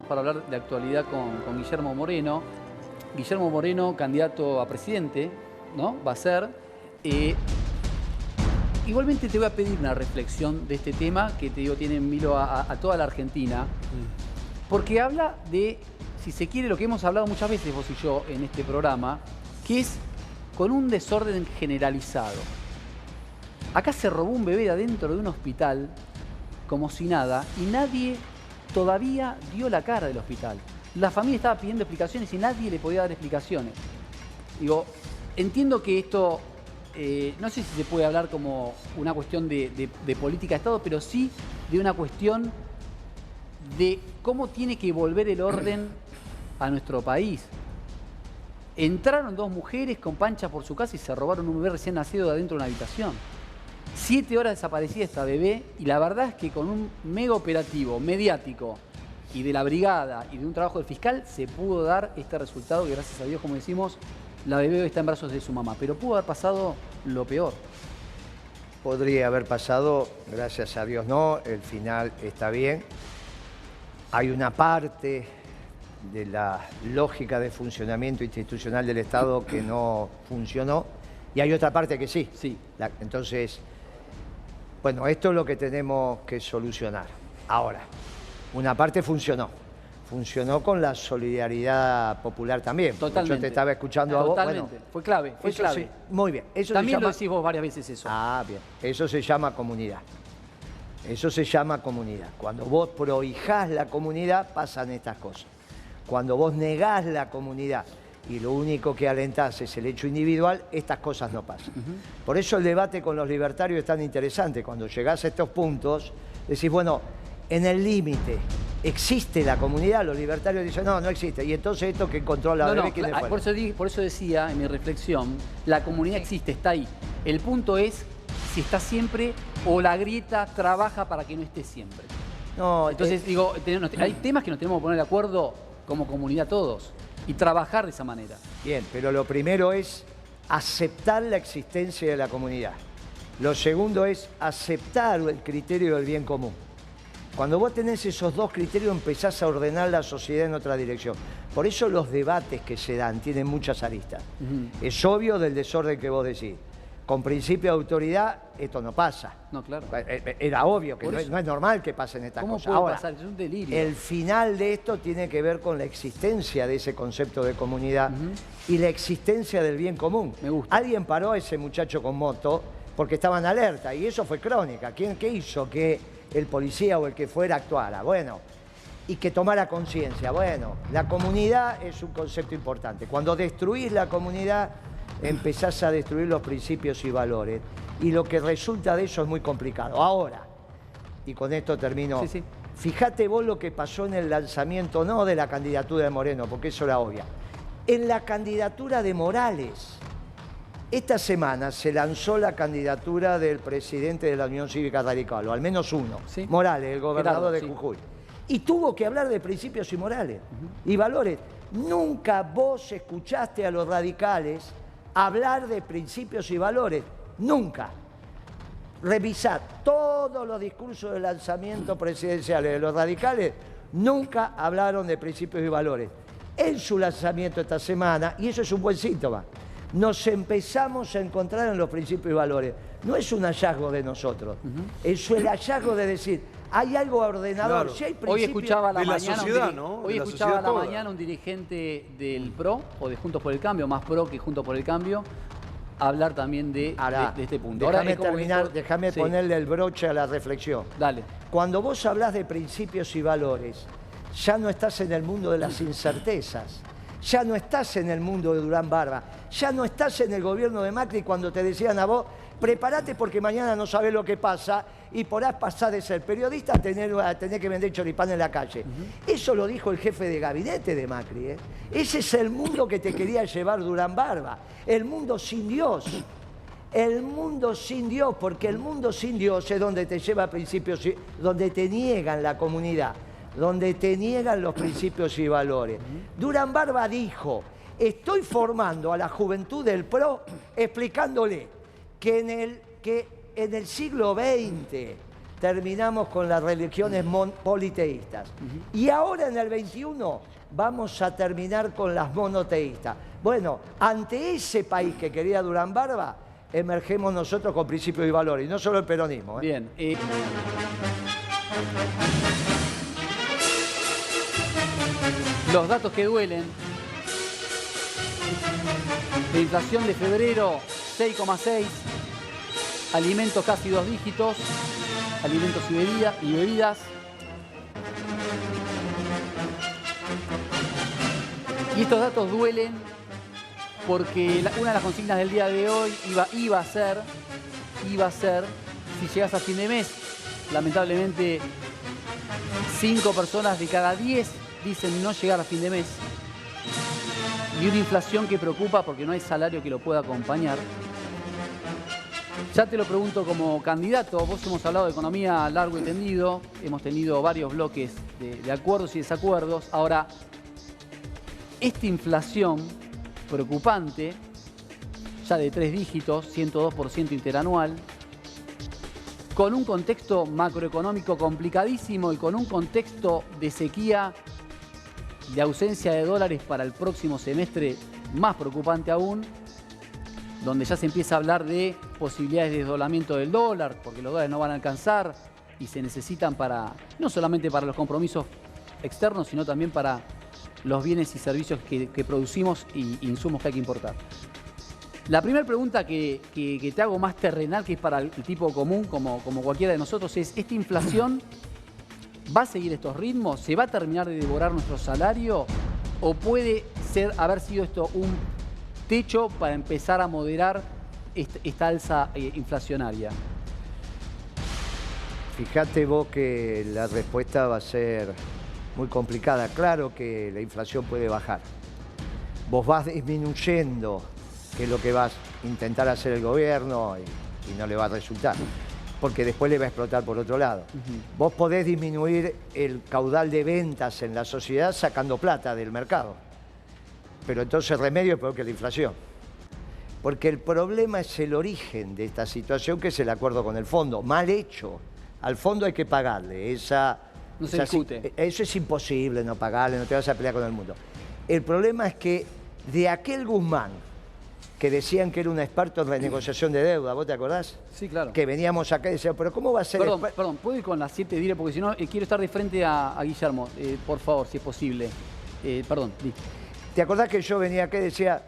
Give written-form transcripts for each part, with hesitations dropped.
para hablar de actualidad con Guillermo Moreno. Guillermo Moreno, candidato a presidente, ¿no? Va a ser. Igualmente te voy a pedir una reflexión de este tema que te digo tiene en vilo a toda la Argentina. Porque habla de, si se quiere, lo que hemos hablado muchas veces vos y yo en este programa, que es con un desorden generalizado. Acá se robó un bebé de adentro de un hospital, como si nada, y nadie todavía dio la cara del hospital. La familia estaba pidiendo explicaciones y nadie le podía dar explicaciones. Digo, entiendo que esto, no sé si se puede hablar como una cuestión de política de Estado, pero sí de una cuestión de cómo tiene que volver el orden a nuestro país. Entraron dos mujeres con panchas por su casa y se robaron un bebé recién nacido de adentro de una habitación. 7 horas desaparecida esta bebé y la verdad es que con un mega operativo mediático y de la brigada y de un trabajo del fiscal se pudo dar este resultado que gracias a Dios, como decimos, la bebé está en brazos de su mamá. Pero pudo haber pasado lo peor. Podría haber pasado, gracias a Dios no, el final está bien. Hay una parte de la lógica de funcionamiento institucional del Estado que no funcionó y hay otra parte que sí. Entonces, bueno, esto es lo que tenemos que solucionar. Ahora, una parte funcionó. Funcionó con la solidaridad popular también. Totalmente. Yo te estaba escuchando a vos. Totalmente. Bueno, fue clave, fue clave. Sí, muy bien. Eso también lo decís vos varias veces eso. Ah, bien. Eso se llama comunidad. Eso se llama comunidad. Cuando vos prohijás la comunidad, pasan estas cosas. Cuando vos negás la comunidad y lo único que alentás es el hecho individual, estas cosas no pasan. Por eso el debate con los libertarios es tan interesante. Cuando llegás a estos puntos, decís, bueno, en el límite, ¿existe la comunidad? Los libertarios dicen, no, no existe. Y entonces esto que controla la bebé, ¿quiénes fueron? Por eso decía en mi reflexión, la comunidad existe, está ahí. El punto es si está siempre o la grieta trabaja para que no esté siempre. No, entonces digo, hay temas que nos tenemos que poner de acuerdo como comunidad todos y trabajar de esa manera. Bien, pero lo primero es aceptar la existencia de la comunidad. Lo segundo es aceptar el criterio del bien común. Cuando vos tenés esos dos criterios empezás a ordenar la sociedad en otra dirección. Por eso los debates que se dan tienen muchas aristas. Es obvio del desorden que vos decís. Con principio de autoridad, esto no pasa. No, claro. Era obvio que no es normal que pasen estas cosas. ¿Cómo puede pasar? Es un delirio. El final de esto tiene que ver con la existencia de ese concepto de comunidad y la existencia del bien común. Me gusta. Alguien paró a ese muchacho con moto porque estaba en alerta y eso fue crónica. ¿Qué hizo que el policía o el que fuera actuara? Bueno, y que tomara conciencia. Bueno, la comunidad es un concepto importante. Cuando destruís la comunidad, empezás a destruir los principios y valores. Y lo que resulta de eso es muy complicado. Ahora, y con esto termino, fíjate vos lo que pasó en el lanzamiento, no de la candidatura de Moreno, porque eso era obvia. En la candidatura de Morales. Esta semana se lanzó la candidatura del presidente de la Unión Cívica Radical, o al menos uno, Morales, el gobernador de Jujuy. Y tuvo que hablar de principios y morales y valores. Nunca vos escuchaste a los radicales hablar de principios y valores. Nunca. Revisad todos los discursos de lanzamiento presidenciales de los radicales. Nunca hablaron de principios y valores. En su lanzamiento esta semana, y eso es un buen síntoma, nos empezamos a encontrar en los principios y valores. No es un hallazgo de nosotros. Es el hallazgo de decir, hay algo ordenador. Claro. Si hay Hoy escuchaba a la mañana un dirigente del PRO, o de Juntos por el Cambio, más PRO que Juntos por el Cambio, hablar también de este punto. Déjame terminar, déjame ponerle el broche a la reflexión. Dale. Cuando vos hablás de principios y valores, ya no estás en el mundo de las incertezas. Ya no estás en el mundo de Durán Barba, ya no estás en el gobierno de Macri cuando te decían a vos, prepárate porque mañana no sabés lo que pasa y podrás pasar de ser periodista a tener que vender choripán en la calle. Eso lo dijo el jefe de gabinete de Macri. Ese es el mundo que te quería llevar Durán Barba, el mundo sin Dios. El mundo sin Dios, porque el mundo sin Dios es donde te lleva a principios, donde te niegan la comunidad, donde te niegan los principios y valores. Durán Barba dijo, estoy formando a la juventud del PRO explicándole que en el siglo XX terminamos con las religiones politeístas. Y ahora en el 21 vamos a terminar con las monoteístas. Bueno, ante ese país que quería Durán Barba, emergemos nosotros con principios y valores, y no solo el peronismo. Bien. Los datos que duelen. La inflación de febrero, 6,6. Alimentos casi 2 dígitos. Alimentos y bebidas. Y estos datos duelen porque una de las consignas del día de hoy iba a ser, si llegas a fin de mes, lamentablemente 5 personas de cada 10 dicen no llegar a fin de mes. Y una inflación que preocupa porque no hay salario que lo pueda acompañar. Ya te lo pregunto como candidato, vos hemos hablado de economía largo y tendido, hemos tenido varios bloques de acuerdos y desacuerdos. Ahora, esta inflación preocupante, ya de 3 dígitos, 102% interanual, con un contexto macroeconómico complicadísimo y con un contexto de sequía, de ausencia de dólares para el próximo semestre más preocupante aún, donde ya se empieza a hablar de posibilidades de desdoblamiento del dólar, porque los dólares no van a alcanzar y se necesitan para, no solamente para los compromisos externos, sino también para los bienes y servicios que producimos y insumos que hay que importar. La primera pregunta que te hago más terrenal, que es para el tipo común, como cualquiera de nosotros, es: ¿esta inflación va a seguir estos ritmos? ¿Se va a terminar de devorar nuestro salario? ¿O puede haber sido esto un techo para empezar a moderar esta alza inflacionaria? Fíjate vos que la respuesta va a ser muy complicada. Claro que la inflación puede bajar. Vos vas disminuyendo, que es lo que vas a intentar hacer el gobierno, y no le va a resultar, porque después le va a explotar por otro lado. Vos podés disminuir el caudal de ventas en la sociedad sacando plata del mercado, pero entonces el remedio es peor que la inflación. Porque el problema es el origen de esta situación, que es el acuerdo con el fondo, mal hecho. Al fondo hay que pagarle. No se discute. Eso es imposible no pagarle, no te vas a pelear con el mundo. El problema es que de aquel Guzmán, que decían que era un experto en renegociación de deuda, ¿vos te acordás? Sí, claro. Que veníamos acá y decíamos, pero ¿cómo va a ser? Perdón, ¿puedo ir con las 7 directo? Porque si no, quiero estar de frente a Guillermo, por favor, si es posible. Perdón, di. ¿Te acordás que yo venía acá y decía,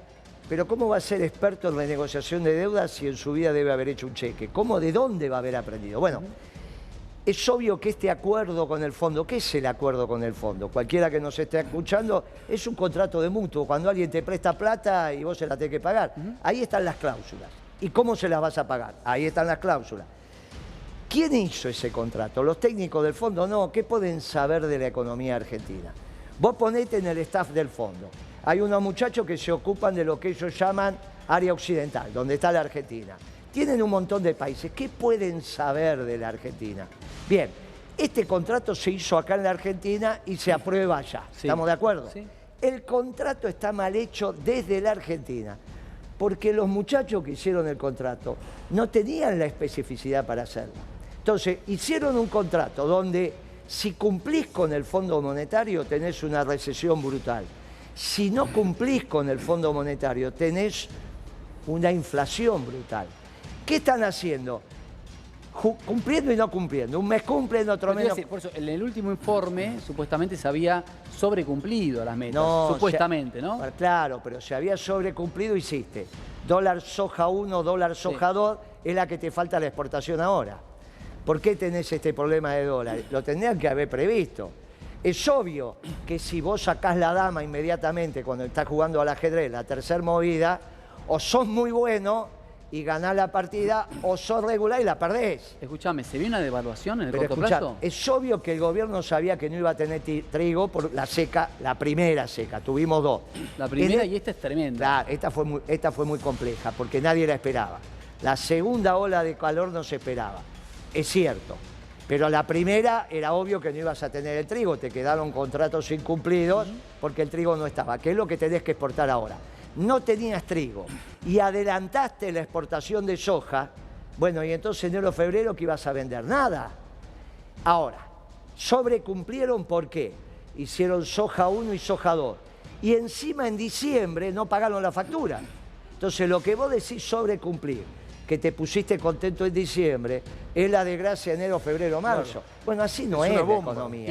pero ¿cómo va a ser experto en renegociación de deuda si en su vida debe haber hecho un cheque? ¿Cómo, de dónde va a haber aprendido? Bueno, es obvio que este acuerdo con el fondo, ¿qué es el acuerdo con el fondo? Cualquiera que nos esté escuchando, es un contrato de mutuo. Cuando alguien te presta plata y vos se la tenés que pagar. Ahí están las cláusulas. ¿Y cómo se las vas a pagar? Ahí están las cláusulas. ¿Quién hizo ese contrato? ¿Los técnicos del fondo? No. ¿Qué pueden saber de la economía argentina? Vos ponete en el staff del fondo. Hay unos muchachos que se ocupan de lo que ellos llaman área occidental, donde está la Argentina. Tienen un montón de países. ¿Qué pueden saber de la Argentina? Bien, este contrato se hizo acá en la Argentina y se aprueba allá. Sí. ¿Estamos de acuerdo? Sí. El contrato está mal hecho desde la Argentina, porque los muchachos que hicieron el contrato no tenían la especificidad para hacerlo. Entonces, hicieron un contrato donde si cumplís con el Fondo Monetario tenés una recesión brutal. Si no cumplís con el Fondo Monetario tenés una inflación brutal. ¿Qué están haciendo? Cumpliendo y no cumpliendo. Un mes cumplen, otro menos. Por eso, en el último informe, supuestamente se había sobrecumplido las metas. No, supuestamente, ¿no? Claro, pero se había sobrecumplido, hiciste. Dólar soja 1, dólar soja 2, es la que te falta la exportación ahora. ¿Por qué tenés este problema de dólares? Lo tendrían que haber previsto. Es obvio que si vos sacás la dama inmediatamente cuando estás jugando al ajedrez, la tercera movida, o sos muy bueno y ganás la partida, o sos regular y la perdés. Escuchame, ¿se viene una devaluación en el corto plazo? Es obvio que el gobierno sabía que no iba a tener trigo por la seca, la primera seca, tuvimos dos. La primera y esta es tremenda. Claro, esta fue muy compleja, porque nadie la esperaba. La segunda ola de calor no se esperaba, es cierto. Pero la primera era obvio que no ibas a tener el trigo, te quedaron contratos incumplidos porque el trigo no estaba, que es lo que tenés que exportar ahora. No tenías trigo y adelantaste la exportación de soja, bueno, y entonces enero, febrero, ¿qué ibas a vender? Nada. Ahora, sobrecumplieron, ¿por qué? Hicieron soja 1 y soja 2. Y encima en diciembre no pagaron la factura. Entonces lo que vos decís sobrecumplir, que te pusiste contento en diciembre, es la desgracia enero, febrero, marzo. Claro. Bueno, así no es la economía.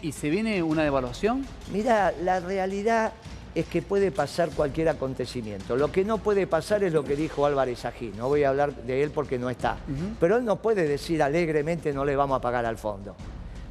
¿Y se viene una devaluación? Mirá, la realidad es que puede pasar cualquier acontecimiento. Lo que no puede pasar es lo que dijo Álvarez Ají. No voy a hablar de él porque no está. Pero él no puede decir alegremente no le vamos a pagar al fondo.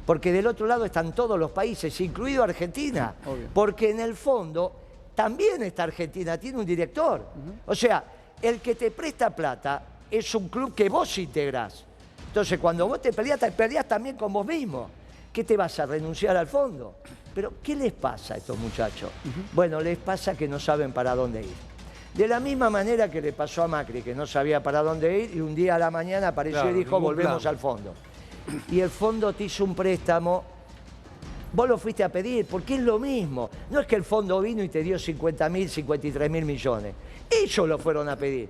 Porque del otro lado están todos los países, incluido Argentina. Obvio. Porque en el fondo también está Argentina, tiene un director. O sea, el que te presta plata es un club que vos integrás. Entonces, cuando vos te peleás también con vos mismo. ¿Qué te vas a renunciar al fondo? Pero, ¿qué les pasa a estos muchachos? Bueno, les pasa que no saben para dónde ir. De la misma manera que le pasó a Macri, que no sabía para dónde ir, y un día a la mañana apareció y dijo, volvemos al fondo. Y el fondo te hizo un préstamo, vos lo fuiste a pedir, porque es lo mismo. No es que el fondo vino y te dio 50.000, 53.000 millones. Ellos lo fueron a pedir.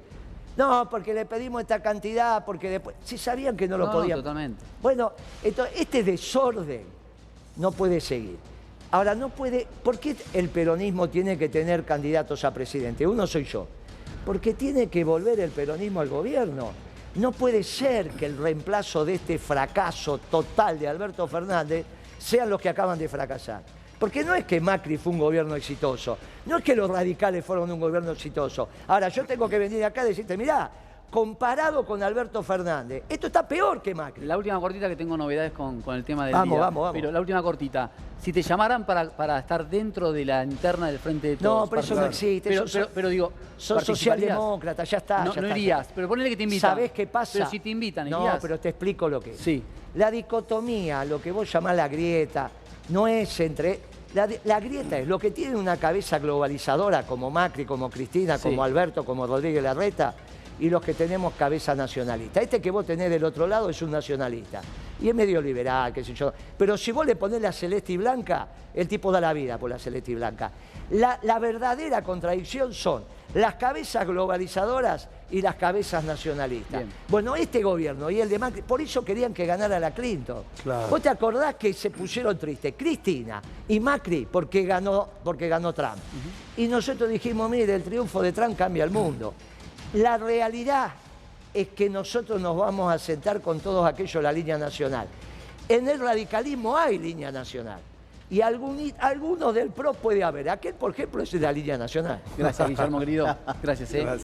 No, porque le pedimos esta cantidad, porque después... Si sabían que no lo podían... Totalmente. Bueno, entonces, este desorden no puede seguir. Ahora, no puede... ¿Por qué el peronismo tiene que tener candidatos a presidente? Uno soy yo. Porque tiene que volver el peronismo al gobierno. No puede ser que el reemplazo de este fracaso total de Alberto Fernández sean los que acaban de fracasar. Porque no es que Macri fue un gobierno exitoso, no es que los radicales fueron un gobierno exitoso. Ahora, yo tengo que venir acá y decirte, mirá, comparado con Alberto Fernández, esto está peor que Macri. La última cortita, que tengo novedades con el tema del día. Vamos. Pero la última cortita, si te llamaran para estar dentro de la interna del Frente de Todos... No, pero eso no existe. Pero digo, sos socialdemócrata, ya está. No, no irías, pero ponele que te invitan. ¿Sabés qué pasa? Pero si te invitan, ¿irías? No, pero te explico lo que es. Sí. La dicotomía, lo que vos llamás la grieta, no es entre... La grieta es lo que tiene una cabeza globalizadora como Macri, como Cristina, como Alberto, como Rodríguez Larreta, y los que tenemos cabeza nacionalista. Este que vos tenés del otro lado es un nacionalista. Y es medio liberal, qué sé yo. Pero si vos le ponés la celeste y blanca, el tipo da la vida por la celeste y blanca. La verdadera contradicción son las cabezas globalizadoras y las cabezas nacionalistas. Bien. Bueno, este gobierno y el de Macri, por eso querían que ganara la Clinton. Claro. ¿Vos te acordás que se pusieron tristes? Cristina y Macri porque ganó Trump. Y nosotros dijimos, mire, el triunfo de Trump cambia el mundo. La realidad es que nosotros nos vamos a sentar con todos aquellos la línea nacional. En el radicalismo hay línea nacional. Y algunos del PRO puede haber. Aquel, por ejemplo, es de la línea nacional. Gracias, Guillermo, querido. Gracias.